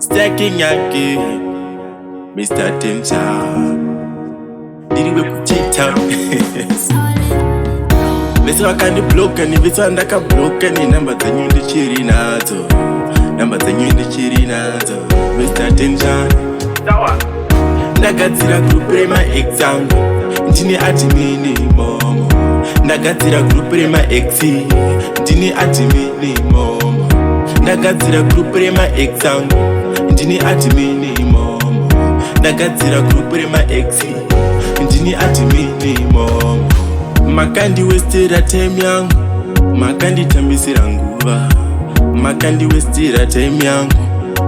Stacking again, Mr. Tension. Did we kuchita? Vese vakandi block and vese ndaka block and number zenyu ndichiri nadzo. Number zenyu ndichiri nadzo. Mr. Tension. Ndakagadzira group rema exam. Ndine admin momo. Ndakagadzira group rema ex. Ndine admin momo. Ndakagadzira group rema exam. Ndine admin momo. Ndakagadzira group rema ex. Ndine admin momo. Makandi westera time yangu, makandi tambisira nguva. Makandi westera time yangu,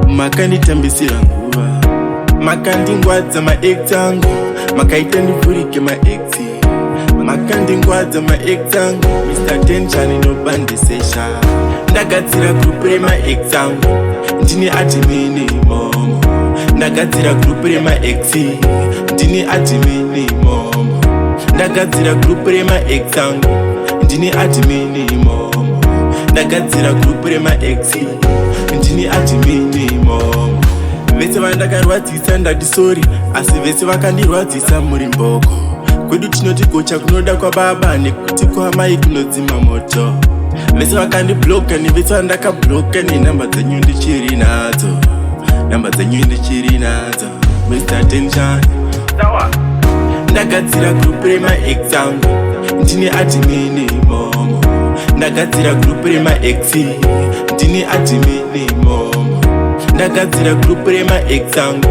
makandi tambisira nguva. Makandi ngwadza ma ex yangu, makaita ndivhurike ma ex. Makandi ngwadza ma ex yangu, Mr. Tension inobandisesha. Ndakagadzira group rema ex yangu, ndine admin momo. Ndakagadzira group rema ex, ndine admin momo. Ndakagadzira group rema ex yangu, ndine admin momo. Ndakagadzira group rema ex, ndine admin momo. Vese vandakarwadzisa ndati sorry, asi vese vakandirwadzisa muri mboko. Kwedu tinoti gocha kunoda kwa baba, nekuti kwa mai kunodzima moto. Vese vakandibloka nevese vandakabloka, nenamba dzenyu ndichiri nadzo. Namba dzenyu ndichiri nadzo. Mr. Tension. Ndakagadzira group rema ex yangu, ndine admin momo. Ndakagadzira group rema ex, ndine admin momo. Ndakagadzira group rema ex yangu,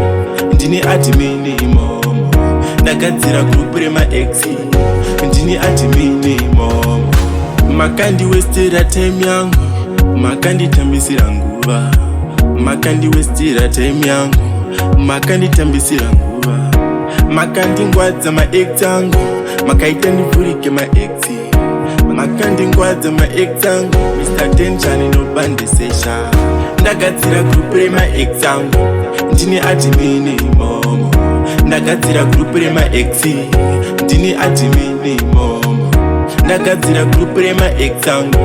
ndine admin momo. Ndakagadzira group rema ex, ndine admin momo. Makandi westera time yangu, makandi tambisira nguva. Makandi westera time yangu, makandi tambisira nguva. Makandi ngwadza ma ex yangu, makaita ndivhurike ma ex. Makandi ngwadza ma ex yangu, Mr. Tension inobandisesha. Ndakagadzira group rema ex yangu, ndine admin momo. Ndakagadzira group rema ex, ndine admin momo. Ndakagadzira group rema ex yangu,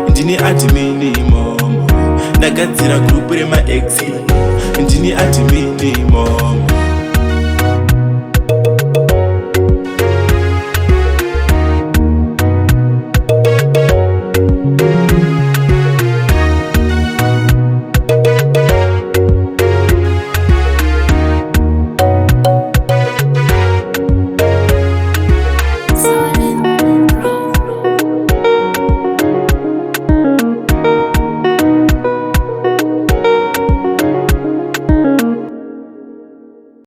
ndine admin momo. Ndakagadzira group rema ex, ndine admin momo.